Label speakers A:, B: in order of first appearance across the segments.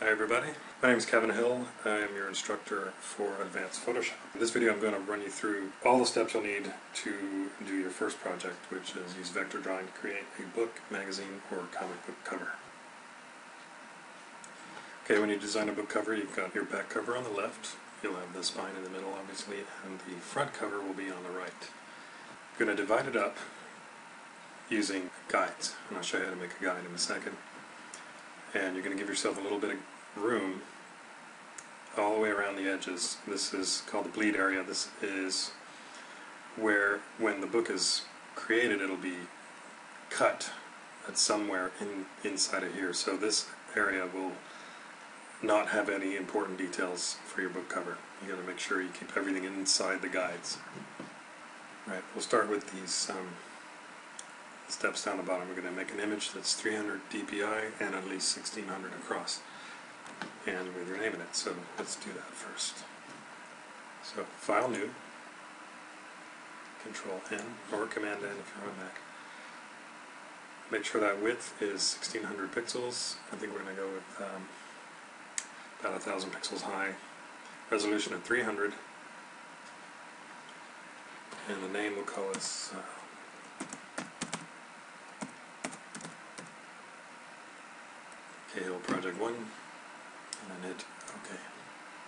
A: Hi everybody, my name is Kevin Hill. I am your instructor for Advanced Photoshop. In this video I'm going to run you through all the steps you'll need to do your first project, which is use vector drawing to create a book, magazine, or comic book cover. Okay, when you design a book cover, you've got your back cover on the left, you'll have the spine in the middle obviously, and the front cover will be on the right. You're going to divide it up using guides, and I'll show you how to make a guide in a second. And you're going to give yourself a little bit of room all the way around the edges. This is called the bleed area. This is where, when the book is created, it'll be cut at somewhere inside of here. So this area will not have any important details for your book cover. You got to make sure you keep everything inside the guides. Right, we'll start with these steps down the bottom. We're going to make an image that's 300 dpi and at least 1600 across, and we're naming it. So let's do that first. So File, New, Control N, or Command N if you're on Mac. Make sure that width is 1600 pixels. I think we're going to go with about 1000 pixels high. Resolution at 300, and the name we'll call it Cahill Project 1, and then hit OK.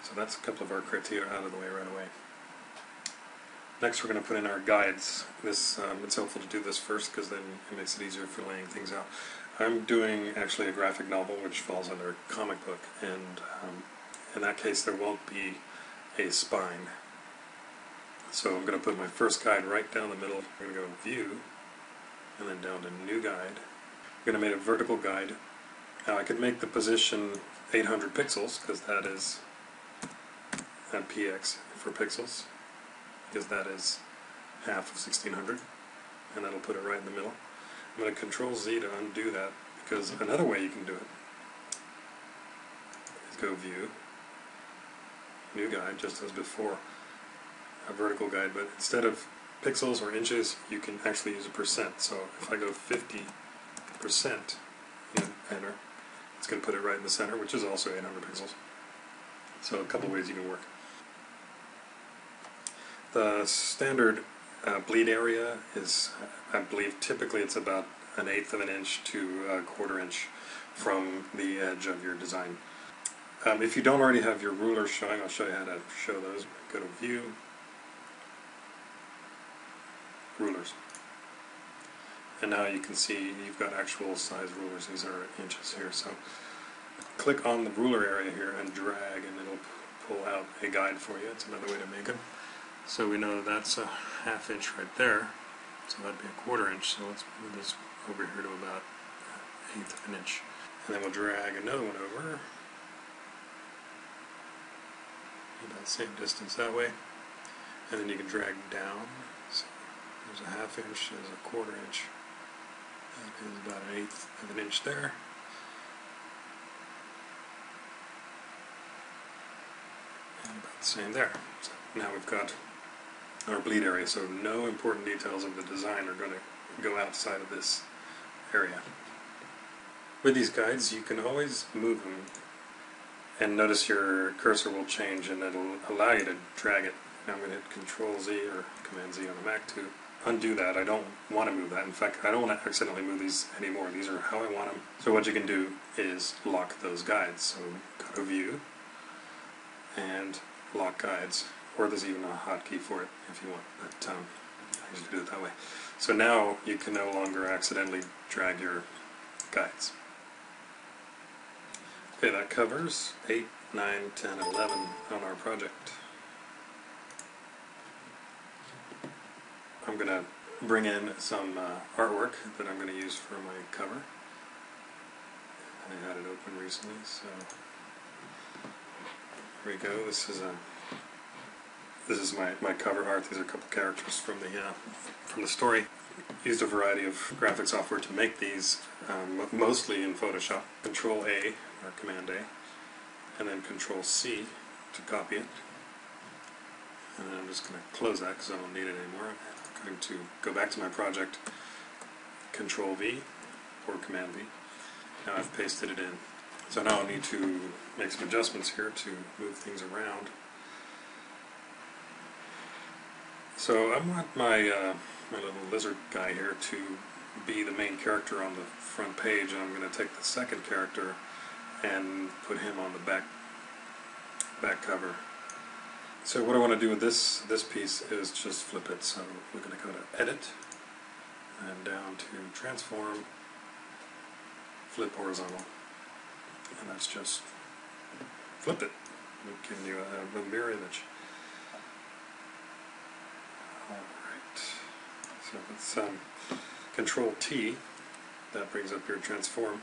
A: So that's a couple of our criteria out of the way right away. Next we're going to put in our guides. This it's helpful to do this first because then it makes it easier for laying things out. I'm doing actually a graphic novel which falls under comic book, and in that case there won't be a spine. So I'm going to put my first guide right down the middle. I'm going to go View, and then down to New Guide. I'm going to make a vertical guide. Now I could make the position 800 pixels, because that is px for pixels, because that is half of 1600, and that'll put it right in the middle. I'm going to Control Z to undo that, because another way you can do it is go View, New Guide, just as before, a vertical guide, but instead of pixels or inches, you can actually use a percent. So if I go 50% and enter, it's going to put it right in the center, which is also 800 pixels. So a couple ways you can work. The standard bleed area is, I believe, typically it's about 1/8 of an inch to 1/4 inch from the edge of your design. If you don't already have your ruler showing, I'll show you how to show those. Go to View, Rulers. And now you can see you've got actual size rulers. These are inches here. So click on the ruler area here and drag, and it'll pull out a guide for you. It's another way to make them. So we know that's a 1/2 inch right there. So that'd be 1/4 inch. So let's move this over here to about 1/8 of an inch. And then we'll drag another one over. About the same distance that way. And then you can drag down. So there's a 1/2 inch, there's a 1/4 inch. That is about 1/8 of an inch there. And about the same there. So now we've got our bleed area, so no important details of the design are going to go outside of this area. With these guides, you can always move them, and notice your cursor will change and it'll allow you to drag it. Now I'm going to hit Control Z or Command Z on the Mac to undo that. I don't want to move that. In fact, I don't want to accidentally move these anymore. These are how I want them. So what you can do is lock those guides. So go to View and Lock Guides, or there's even a hotkey for it if you want, but I usually do it that way. So now you can no longer accidentally drag your guides. Okay, that covers 8, 9, 10, 11 on our project. I'm going to bring in some artwork that I'm going to use for my cover. I had it open recently, so here we go. This is my cover art. These are a couple characters from the story. Used a variety of graphic software to make these, mostly in Photoshop. Control A or Command A, and then Control C to copy it. And then I'm just going to close that because I don't need it anymore. I'm going to go back to my project, Control V or Command V. Now I've pasted it in. So now I'll need to make some adjustments here to move things around. So I want my my little lizard guy here to be the main character on the front page, and I'm going to take the second character and put him on the back cover. So what I want to do with this piece is just flip it. So we're going to go to Edit and down to Transform, Flip Horizontal, and that's just flip it. I'm giving you a mirror image. Alright, so it's Control T, that brings up your transform,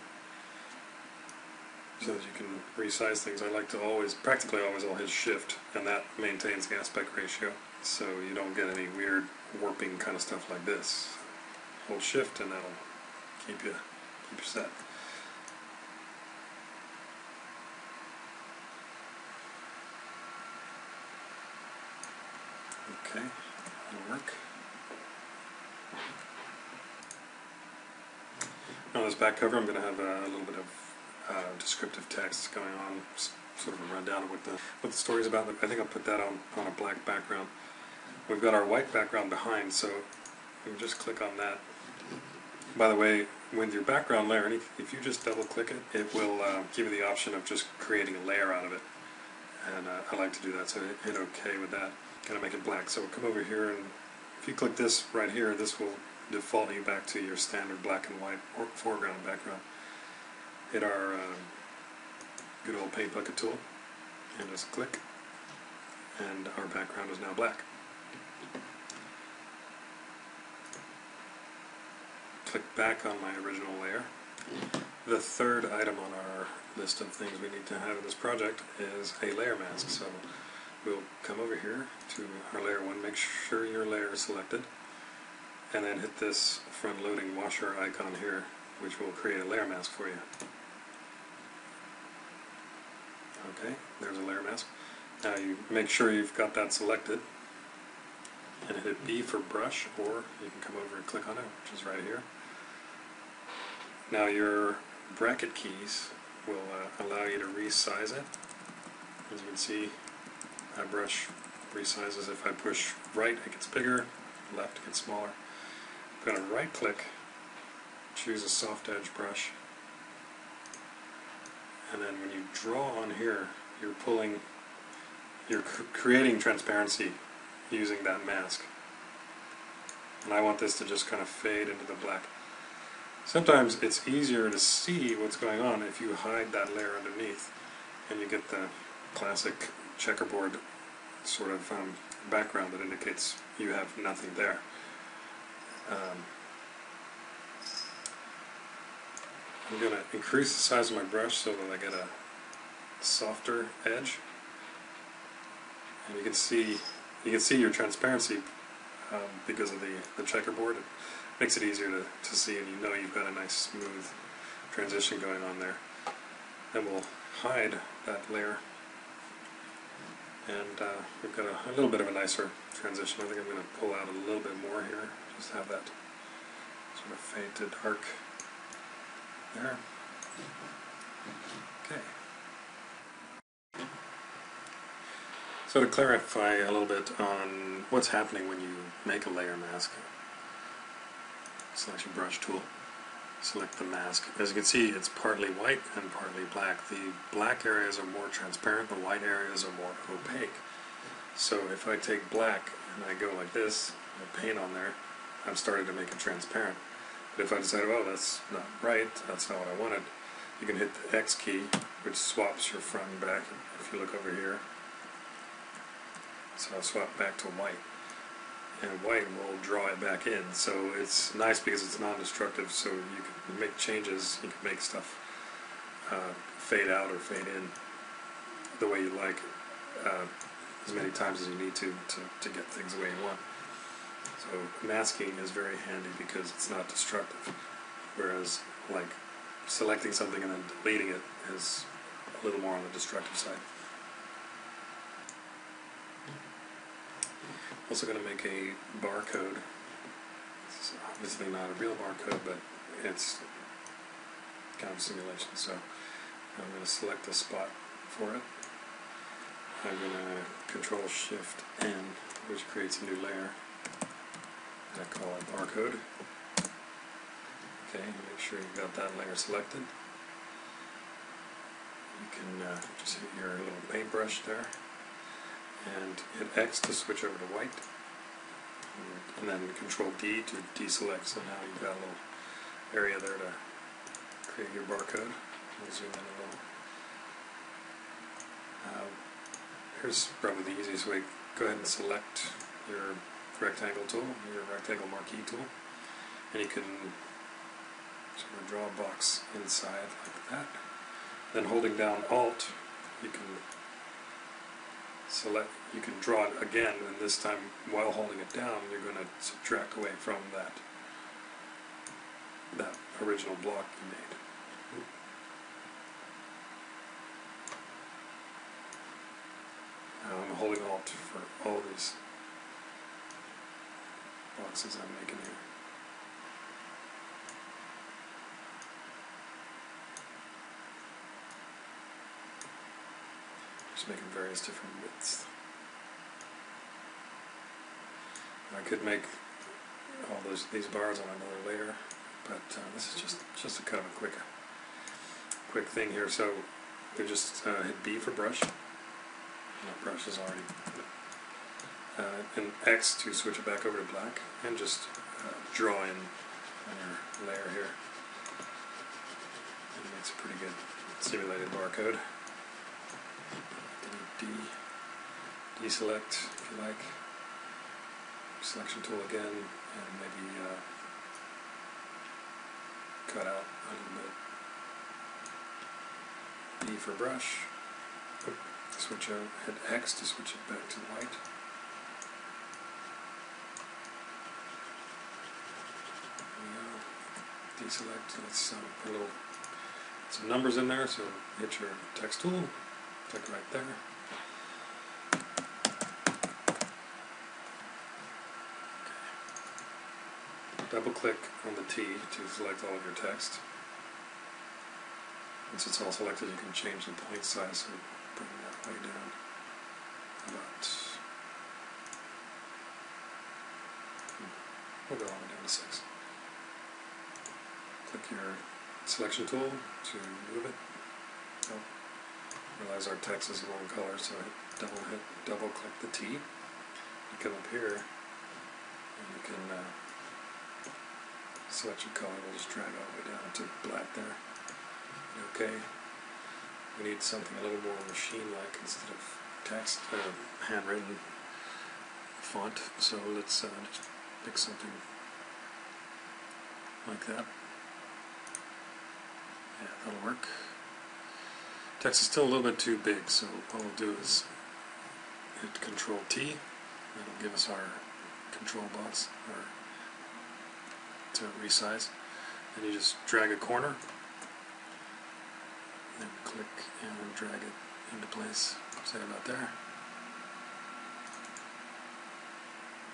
A: so that you can resize things. I like to practically always hit Shift, and that maintains the aspect ratio, so you don't get any weird warping kind of stuff like this. Hold Shift and that'll keep you set. Okay, that'll work. On this back cover, I'm going to have a little bit of descriptive text going on, sort of a rundown of what the story's about. I think I'll put that on a black background. We've got our white background behind, so we can just click on that. By the way, with your background layer, if you just double click it, it will give you the option of just creating a layer out of it. And I like to do that, so hit OK with that. Kind of make it black. So we'll come over here, and if you click this right here, this will default you back to your standard black and white foreground and background. Hit our good old paint bucket tool and just click, and our background is now black. Click back on my original layer. The third item on our list of things we need to have in this project is a layer mask. So we'll come over here to our layer 1, make sure your layer is selected, and then hit this front loading washer icon here, which will create a layer mask for you. Okay, there's a layer mask. Now you make sure you've got that selected, and hit B for brush, or you can come over and click on it, which is right here. Now your bracket keys will allow you to resize it. As you can see, that brush resizes. If I push right, it gets bigger, left, it gets smaller. I'm going to right click, choose a soft edge brush, and then when you draw on here, you're creating transparency using that mask. And I want this to just kind of fade into the black. Sometimes it's easier to see what's going on if you hide that layer underneath, and you get the classic checkerboard sort of background that indicates you have nothing there. I'm going to increase the size of my brush so that I get a softer edge, and you can see your transparency because of the checkerboard. It makes it easier to see, and you know you've got a nice smooth transition going on there. Then we'll hide that layer, and we've got a little bit of a nicer transition. I think I'm going to pull out a little bit more here, just have that sort of fade to dark there. Okay. So to clarify a little bit on what's happening when you make a layer mask, select your brush tool, select the mask. As you can see, it's partly white and partly black. The black areas are more transparent, the white areas are more opaque. So if I take black and I go like this, and paint on there, I'm starting to make it transparent. But if I decide, oh, that's not right, that's not what I wanted, you can hit the X key, which swaps your front and back. If you look over here, so I'll swap back to white, and white will draw it back in. So it's nice because it's non-destructive, so you can make changes, you can make stuff fade out or fade in the way you like, as many times as you need to get things the way you want. So masking is very handy because it's not destructive, whereas like selecting something and then deleting it is a little more on the destructive side. Also going to make a barcode. This is obviously not a real barcode, but it's kind of a simulation. So I'm going to select a spot for it. I'm going to Control Shift N, which creates a new layer. I call it barcode. Okay, make sure you've got that layer selected. You can just hit your little paintbrush there and hit X to switch over to white, and then Control D to deselect. So now you've got a little area there to create your barcode. We'll zoom in a little. Here's probably the easiest way. Go ahead and select your rectangle tool, your rectangle marquee tool, and you can sort of draw a box inside like that. Then holding down Alt, you can select, you can draw it again, and this time while holding it down, you're going to subtract away from that original block you made. Now I'm holding Alt for all these boxes I'm making here. Just making various different widths. I could make all these bars on another layer, but this is just a kind of a quick thing here. So you just hit B for brush. That brush is already and X to switch it back over to black, and just draw in on your layer here. And it makes a pretty good simulated barcode. Deselect if you like. Selection tool again, and maybe cut out a little bit. B for brush. Switch out, hit X to switch it back to white. There we go. Deselect. Let's put some numbers in there. So hit your text tool, click right there. Double click on the T to select all of your text. Once it's all selected, you can change the point size, so bring that way down about, we'll go all the way down to 6. Click your selection tool to move it. Oh, realize our text is the wrong color, so double click the T. You come up here, and you can select your color. We'll just drag all the way down to black there. Okay. We need something a little more machine-like instead of text, handwritten font. So let's just pick something like that. Yeah, that'll work. Text is still a little bit too big, so what we'll do is hit Control T. That'll give us our control box, or to resize, and you just drag a corner, then click and drag it into place, say about there,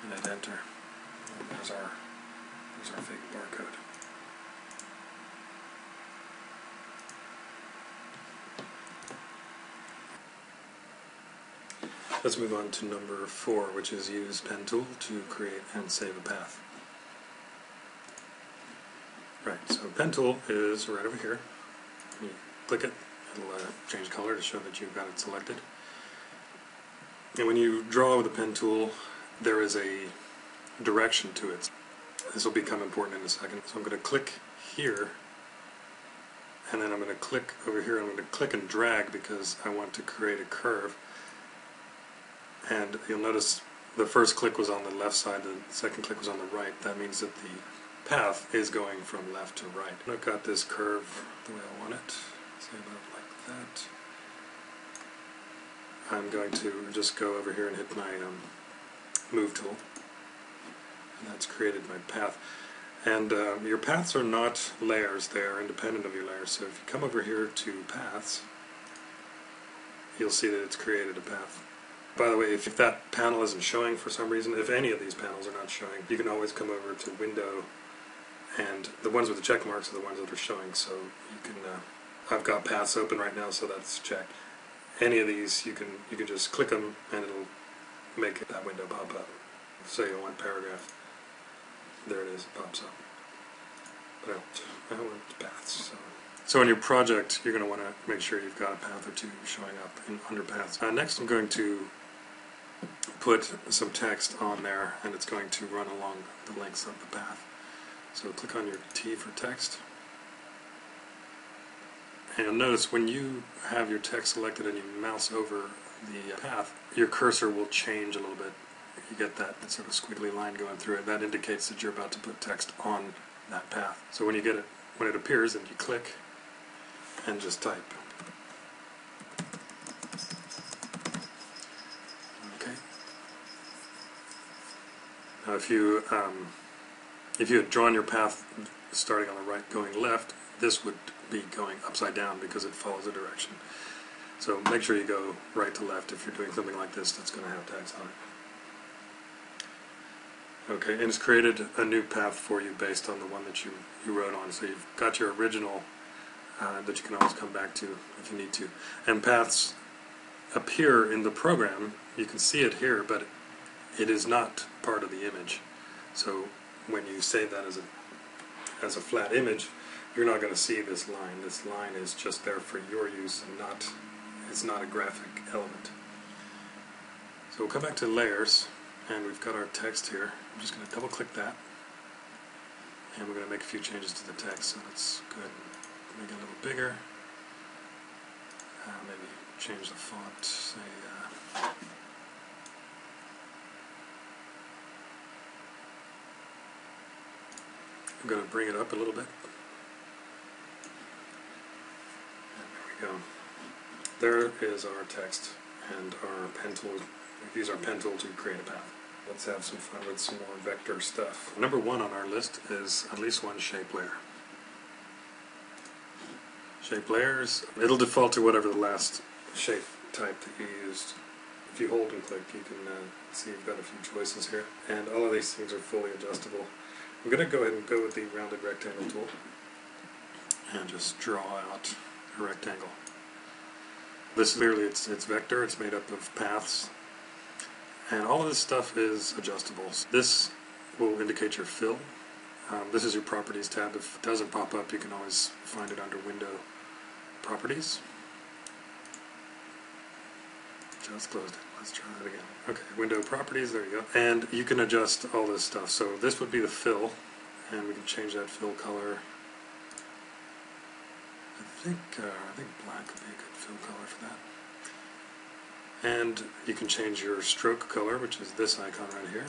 A: and hit enter. And there's our fake barcode. Let's move on to number 4, which is use pen tool to create and save a path. Right, so pen tool is right over here. You click it, it'll change color to show that you've got it selected. And when you draw with the pen tool, there is a direction to it. This will become important in a second. So I'm going to click here, and then I'm going to click over here. I'm going to click and drag because I want to create a curve. And you'll notice the first click was on the left side, the second click was on the right. That means that the path is going from left to right. I've got this curve the way I want it, say about like that. I'm going to just go over here and hit my move tool, and that's created my path. And your paths are not layers, they are independent of your layers. So if you come over here to paths, you'll see that it's created a path. By the way, if that panel isn't showing for some reason, if any of these panels are not showing, you can always come over to Window, and the ones with the check marks are the ones that are showing, so you can I've got paths open right now, so that's checked. Any of these, you can just click them and it'll make that window pop up. Say you want paragraph, there it is, it pops up. But I don't want paths. So in your project, you're going to want to make sure you've got a path or two showing up under paths. Next, I'm going to put some text on there, and it's going to run along the lengths of the path. So click on your T for text. And you'll notice when you have your text selected and you mouse over the path, your cursor will change a little bit. You get that sort of squiggly line going through it. That indicates that you're about to put text on that path. So when you get it, when it appears, then you click and just type. Okay. Now if you had drawn your path starting on the right going left, this would be going upside down because it follows a direction. So make sure you go right to left if you're doing something like this that's going to have text on it. Okay, and it's created a new path for you based on the one that you wrote on. So you've got your original that you can always come back to if you need to. And paths appear in the program. You can see it here, but it is not part of the image. So when you save that as a flat image, you're not going to see this line. This line is just there for your use and it's not a graphic element. So we'll come back to layers, and we've got our text here. I'm just going to double click that, and we're going to make a few changes to the text. So let's go ahead and make it a little bigger. Maybe change the font, say I'm going to bring it up a little bit. And there we go. There is our text and our pen tool. We use our pen tool to create a path. Let's have some fun with some more vector stuff. Number one on our list is at least one shape layer. Shape layers, it'll default to whatever the last shape type that you used. If you hold and click, you can see you've got a few choices here. And all of these things are fully adjustable. I'm going to go ahead and go with the rounded rectangle tool and just draw out a rectangle. This clearly it's vector, it's made up of paths, and all of this stuff is adjustable. This will indicate your fill. This is your properties tab. If it doesn't pop up, you can always find it under window properties. Just closed it. Let's try that again. Okay, window properties, there you go. And you can adjust all this stuff. So this would be the fill, and we can change that fill color. I think black would be a good fill color for that. And you can change your stroke color, which is this icon right here.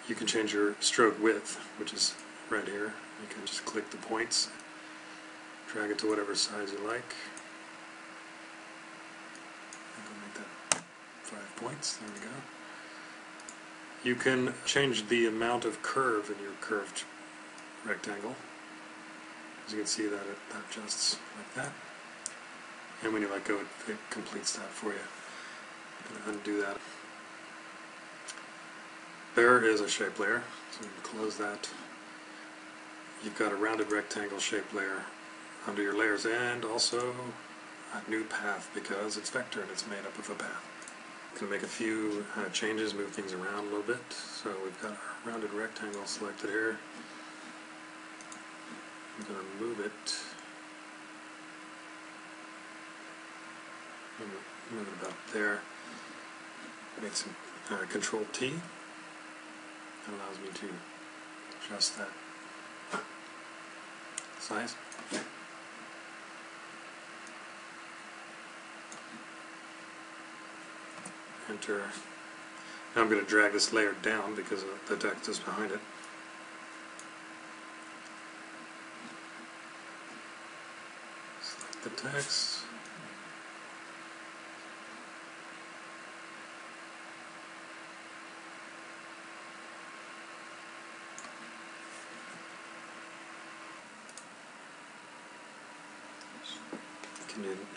A: You can change your stroke width, which is right here. You can just click the points, drag it to whatever size you like. I'm going to make that 5 points. There we go. You can change the amount of curve in your curved rectangle. As you can see, that it adjusts like that. And when you let go, it completes that for you. I'm going to undo that. There is a shape layer, so you can close that. You've got a rounded rectangle shape layer under your layers, and also a new path because it's vector and it's made up of a path. You can make a few changes, move things around a little bit. So we've got our rounded rectangle selected here. I'm going to move it. Move it about there. Make some Control T. That allows me to adjust that size. Enter. Now I'm going to drag this layer down because the text is behind it. Select the text.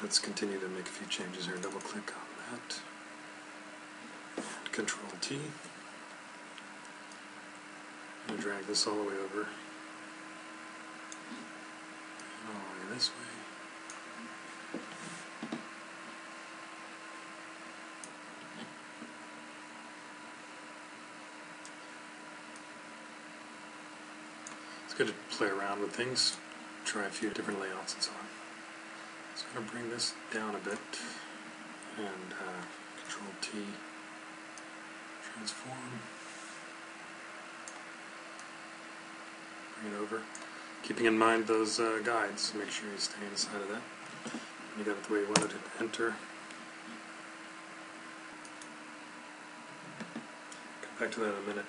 A: Let's continue to make a few changes here. Double click on that. And Control T. I'm going to drag this all the way over. this way. It's good to play around with things, try a few different layouts and so on. So I'm going to bring this down a bit and Control T, transform, bring it over. Keeping in mind those guides, make sure you stay inside of that. You got it the way you wanted it, enter. Come back to that in a minute.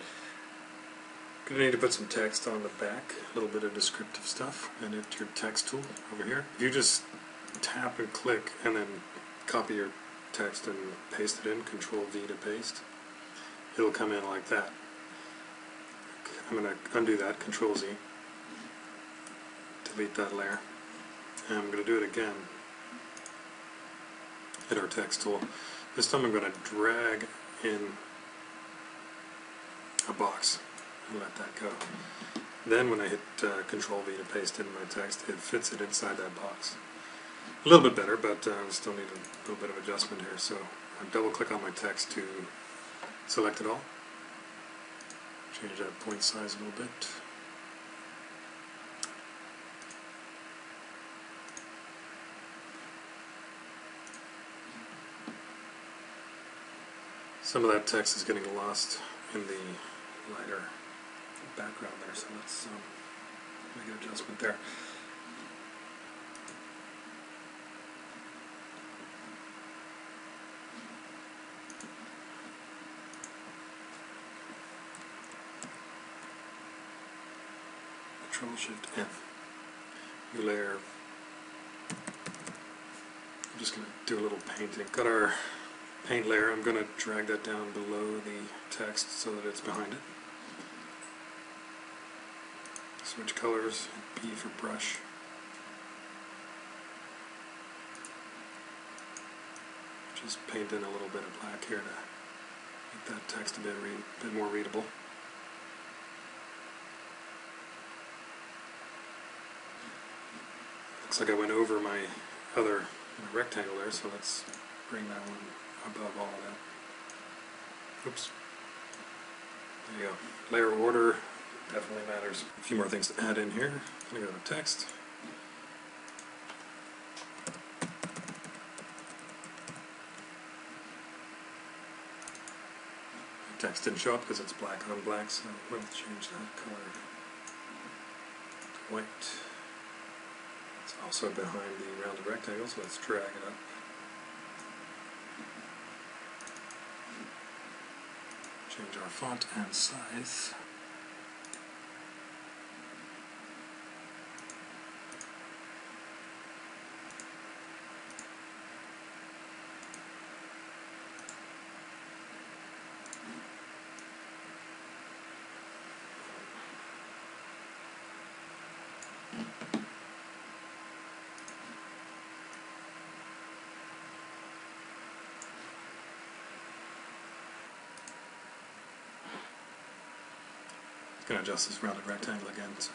A: Going to need to put some text on the back, a little bit of descriptive stuff, and hit your text tool over here. If you just tap and click and then copy your text and paste it in, Control V to paste, it'll come in like that. I'm going to undo that, Control Z, delete that layer, and I'm going to do it again. Hit our text tool. This time I'm going to drag in a box and let that go. Then when I hit Control V to paste in my text, it fits it inside that box. A little bit better, but I still need a little bit of adjustment here. So I double click on my text to select it all. Change that point size a little bit. Some of that text is getting lost in the lighter background there, so let's make an adjustment there. Control Shift N. New layer. I'm just going to do a little painting. Got our paint layer. I'm going to drag that down below the text so that it's behind it. Switch colors, B for brush. Just paint in a little bit of black here to make that text a bit more readable. Looks like I went over my other rectangle there, so let's bring that one above all of that. Oops. There you go. Layer order definitely matters. A few more things to add in here. I'm going to go to text. The text didn't show up because it's black on black, so we'll change that color to white. It's also behind the rounded rectangle, so let's drag it up. Change our font and size. Going to adjust this rounded rectangle again. So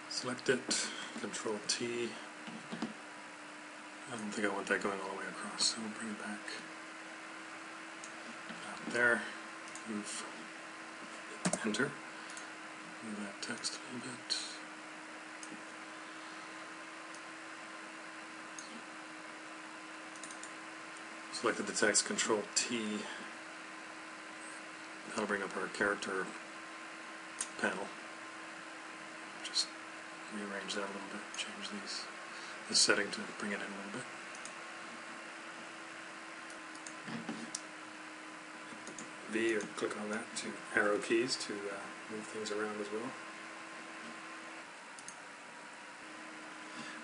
A: select it, Control T. I don't think I want that going all the way across, so we'll bring it back out there. Move, enter. Move that text a little bit. Selected the text, Control T. That'll bring up our character panel. Just rearrange that a little bit, change this setting to bring it in a little bit. V, or click on that, to arrow keys to move things around as well.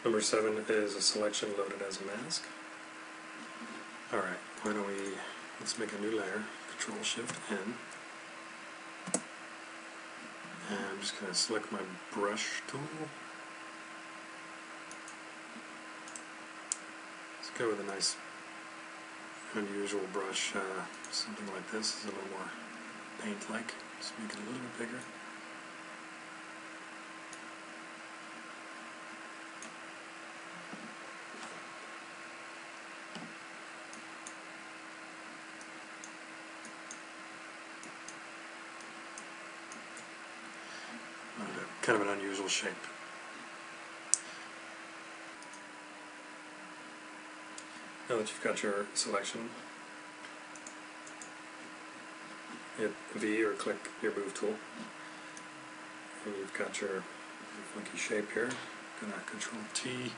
A: Number 7 is a selection loaded as a mask. Alright, let's make a new layer, Control Shift N. And I'm just going to select my brush tool. Let's go with a nice, unusual brush. Something like this is a little more paint-like. Just make it a little bit bigger. kind of an unusual shape. Now that you've got your selection, hit V or click your move tool, and you've got your funky shape here. I'm going to Control T,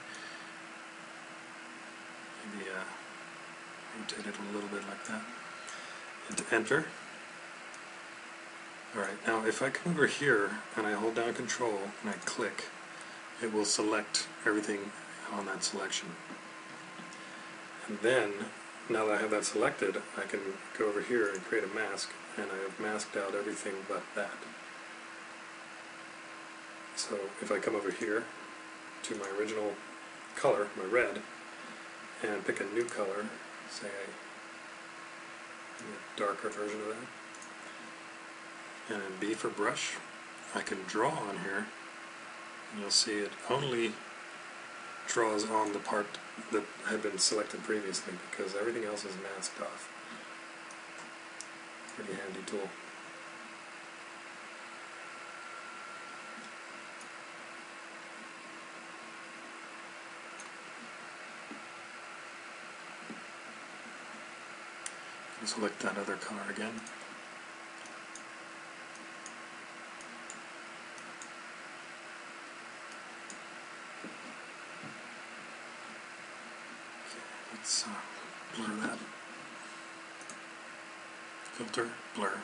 A: maybe rotate it a little bit like that. Hit Enter. Alright, now if I come over here and I hold down Control and I click, it will select everything on that selection. And then, now that I have that selected, I can go over here and create a mask, and I have masked out everything but that. So if I come over here to my original color, my red, and pick a new color, say a darker version of that, and then B for brush, I can draw on here, and you'll see it only draws on the part that had been selected previously, because everything else is masked off. Pretty handy tool. Select that other color again. Let's blur that. Filter, blur.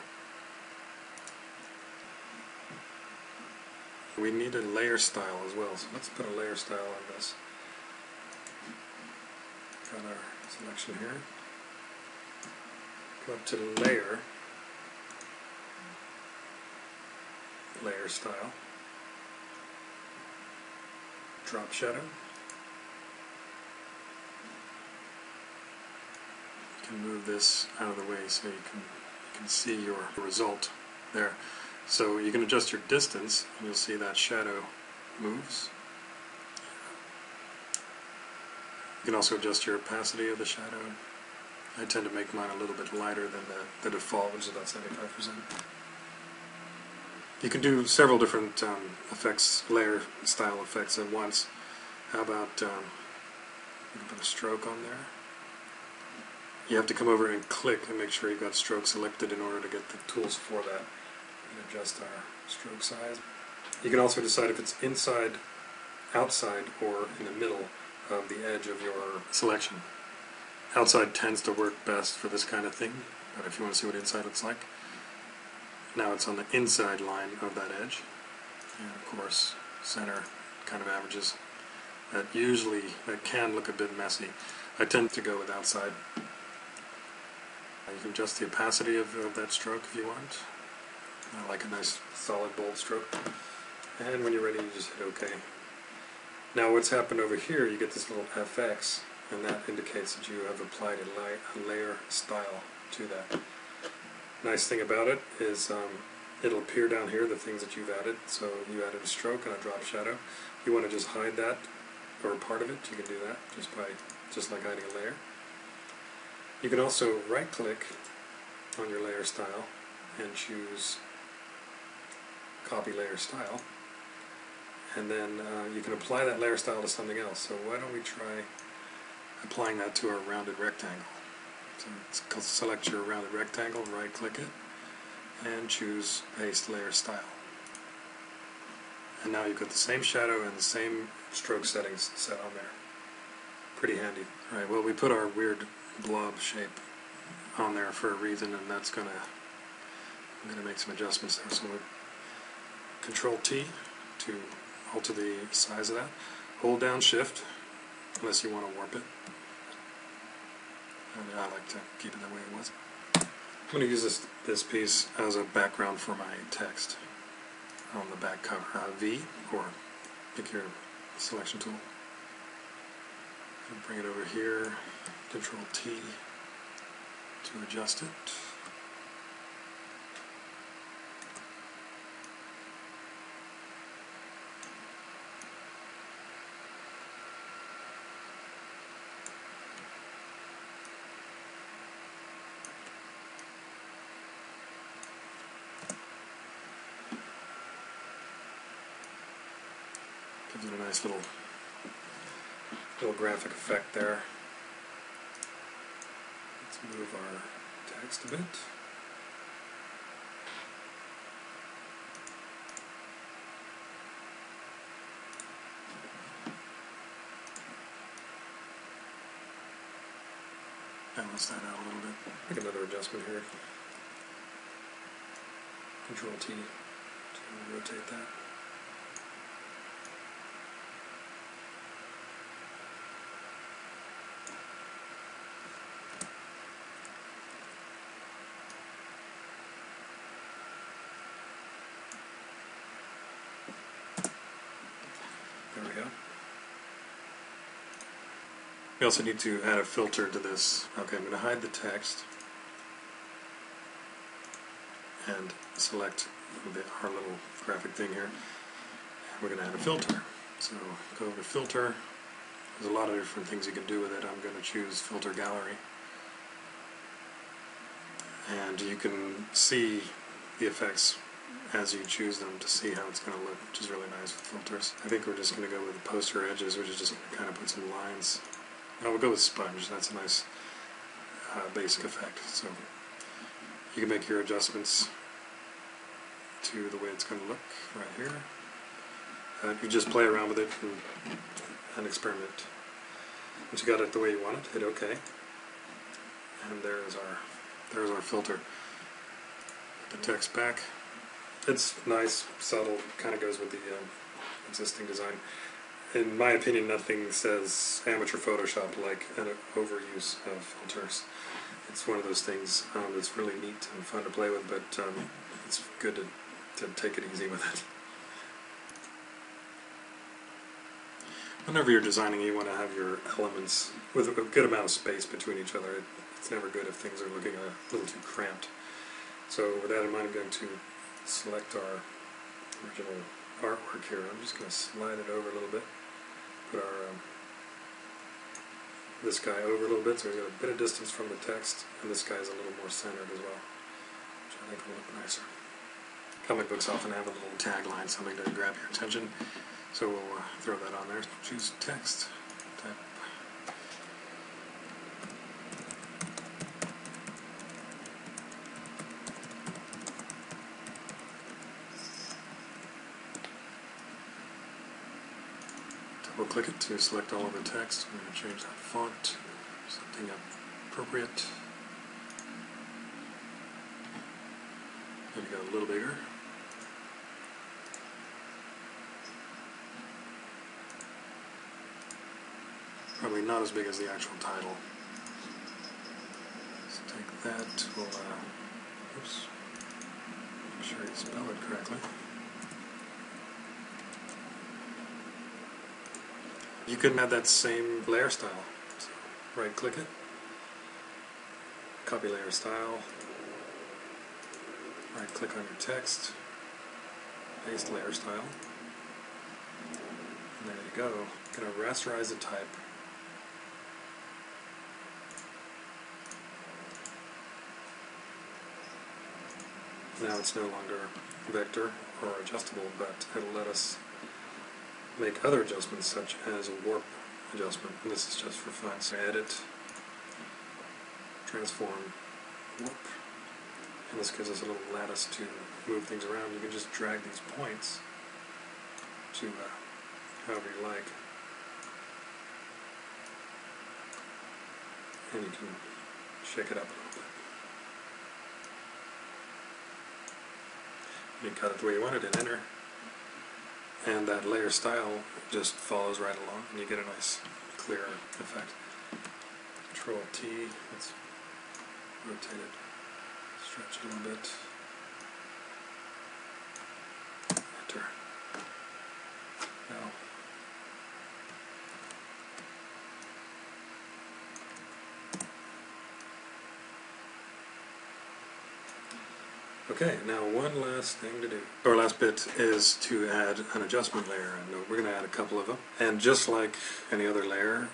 A: We need a layer style as well, so let's put a layer style on this. Got our selection here. Go up to Layer, Layer Style, Drop Shadow. You can move this out of the way so you can see your result there. So you can adjust your distance, and you'll see that shadow moves. You can also adjust your opacity of the shadow. I tend to make mine a little bit lighter than the default, which is about 75%. You can do several different effects, layer style effects at once. How about you can put a stroke on there. You have to come over and click and make sure you've got stroke selected in order to get the tools for that. We can adjust our stroke size. You can also decide if it's inside, outside, or in the middle of the edge of your selection. Outside tends to work best for this kind of thing, but if you want to see what inside looks like, now it's on the inside line of that edge, and of course center kind of averages. That can look a bit messy. I tend to go with outside. You can adjust the opacity of that stroke if you want. I like a nice solid bold stroke. And when you're ready, you just hit OK. Now what's happened over here, you get this little FX, and that indicates that you have applied a layer style to that. Nice thing about it is it'll appear down here, the things that you've added. So you added a stroke and a drop shadow. You want to just hide that, or part of it, you can do that just like hiding a layer. You can also right click on your layer style and choose copy layer style, and then you can apply that layer style to something else. So why don't we try applying that to our rounded rectangle. So select your rounded rectangle, right click it, and choose Paste Layer Style. And now you've got the same shadow and the same stroke settings set on there. Pretty handy. Alright, well, we put our weird blob shape on there for a reason, and I'm gonna make some adjustments there. So we'll Control T to alter the size of that. Hold down Shift, unless you want to warp it. And I like to keep it the way it was. I'm going to use this piece as a background for my text on the back cover. V, or pick your selection tool. And bring it over here. Control T to adjust it. Gives it a nice little graphic effect there. Let's move our text a bit. Balance that out a little bit. Make another adjustment here. Control T to rotate that. There we go. We also need to add a filter to this. Okay, I'm going to hide the text and select our little graphic thing here. And we're going to add a filter. So go over to Filter. There's a lot of different things you can do with it. I'm going to choose Filter Gallery. And you can see the effects as you choose them to see how it's going to look, which is really nice with filters. I think we're just going to go with the poster edges, which is just going to kind of put some lines. No, we'll go with sponge. That's a nice basic effect. So you can make your adjustments to the way it's going to look right here. You just play around with it and experiment. Once you got it the way you want it, hit OK. And there's our filter. Put the text back. It's nice, subtle, kind of goes with the existing design. In my opinion, nothing says amateur Photoshop like an overuse of filters. It's one of those things that's really neat and fun to play with, but it's good to take it easy with it. Whenever you're designing, you want to have your elements with a good amount of space between each other. It's never good if things are looking a little too cramped. So with that in mind, I'm going to select our original artwork here. I'm just going to slide it over a little bit. Put our this guy over a little bit, so we've got a bit of distance from the text, and this guy's a little more centered as well, which I think will look nicer. Comic books often have a little tagline, something to grab your attention, so we'll throw that on there. Choose text, type. Double click it to select all of the text. I'm going to change that font to something appropriate. Maybe go a little bigger. Probably not as big as the actual title. So take that, we'll, oops, make sure you spell it correctly. You can add that same layer style. So right click it, copy layer style, right click on your text, paste layer style, and there you go. I'm going to rasterize the type. Now it's no longer vector or adjustable, but it'll let us make other adjustments such as a warp adjustment, and this is just for fun. So edit, transform, warp, and this gives us a little lattice to move things around. You can just drag these points to however you like, and you can shake it up a little bit. You cut it the way you want it and enter. And that layer style just follows right along, and you get a nice, clear effect. Control T, let's rotate it, stretch it a little bit. Enter. Now, okay, now one last thing to do. Our last bit is to add an adjustment layer, and we're going to add a couple of them. And just like any other layer,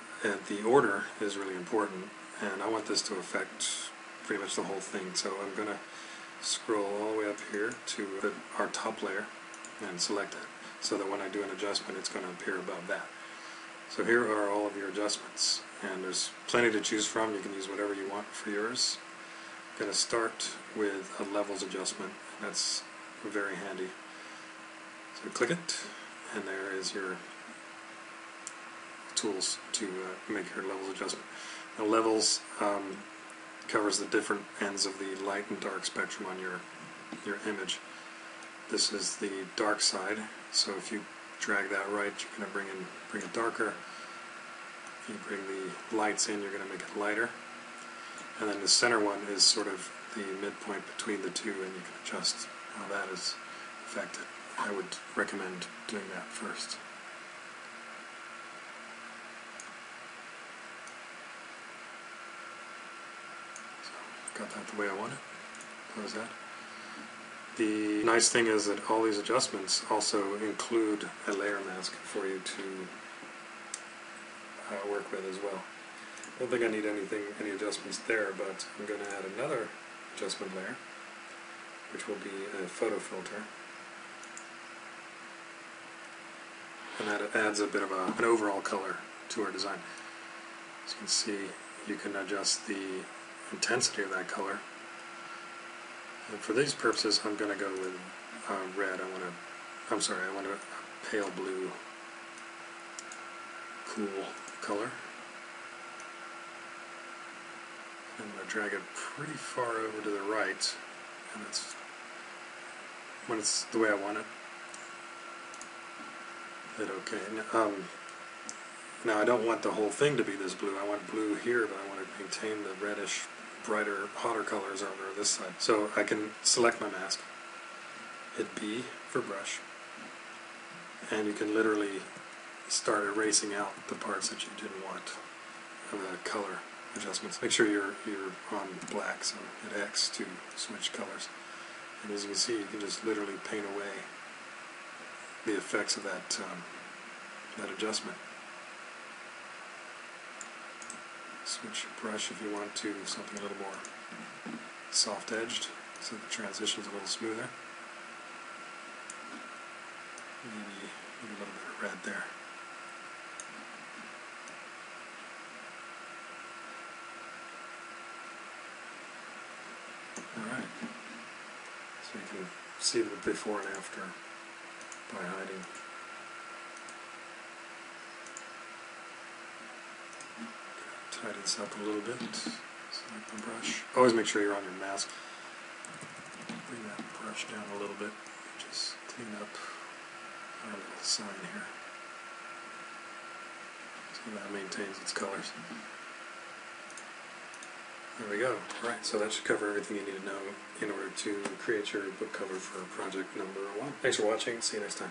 A: the order is really important, and I want this to affect pretty much the whole thing. So I'm going to scroll all the way up here to our top layer and select it. so that when I do an adjustment it's going to appear above that. So here are all of your adjustments, and there's plenty to choose from. You can use whatever you want for yours. I'm going to start with a levels adjustment. That's very handy. So click it, and there is your tools to make your levels adjustment. Now levels covers the different ends of the light and dark spectrum on your image. This is the dark side, so if you drag that right, you're going to bring it darker. If you bring the lights in, you're going to make it lighter. And then the center one is sort of the midpoint between the two, and you can adjust how that is affected. I would recommend doing that first. So, got that the way I want it. Close that. The nice thing is that all these adjustments also include a layer mask for you to work with as well. I don't think I need any adjustments there, but I'm going to add another adjustment layer, which will be a photo filter. And that adds a bit of an overall color to our design. As you can see, you can adjust the intensity of that color. And for these purposes, I'm going to go with red. I want a pale blue, cool color. I'm going to drag it pretty far over to the right, and it's when it's the way I want it. Hit OK. Now I don't want the whole thing to be this blue. I want blue here, but I want to maintain the reddish, brighter, hotter colors over this side. So I can select my mask, hit B for brush, and you can literally start erasing out the parts that you didn't want of the color adjustments. Make sure you're on black, so hit X to switch colors. And as you can see, you can just literally paint away the effects of that adjustment. Switch your brush if you want to something a little more soft-edged, so the transition's a little smoother. Maybe a little bit of red there. Alright, so you can see the before and after by hiding. Tighten this up a little bit. Select my brush. Always make sure you're on your mask. Bring that brush down a little bit. Just clean up our little sign here, so that maintains its colors. There we go. Alright, so that should cover everything you need to know in order to create your book cover for project number 1. Thanks for watching. See you next time.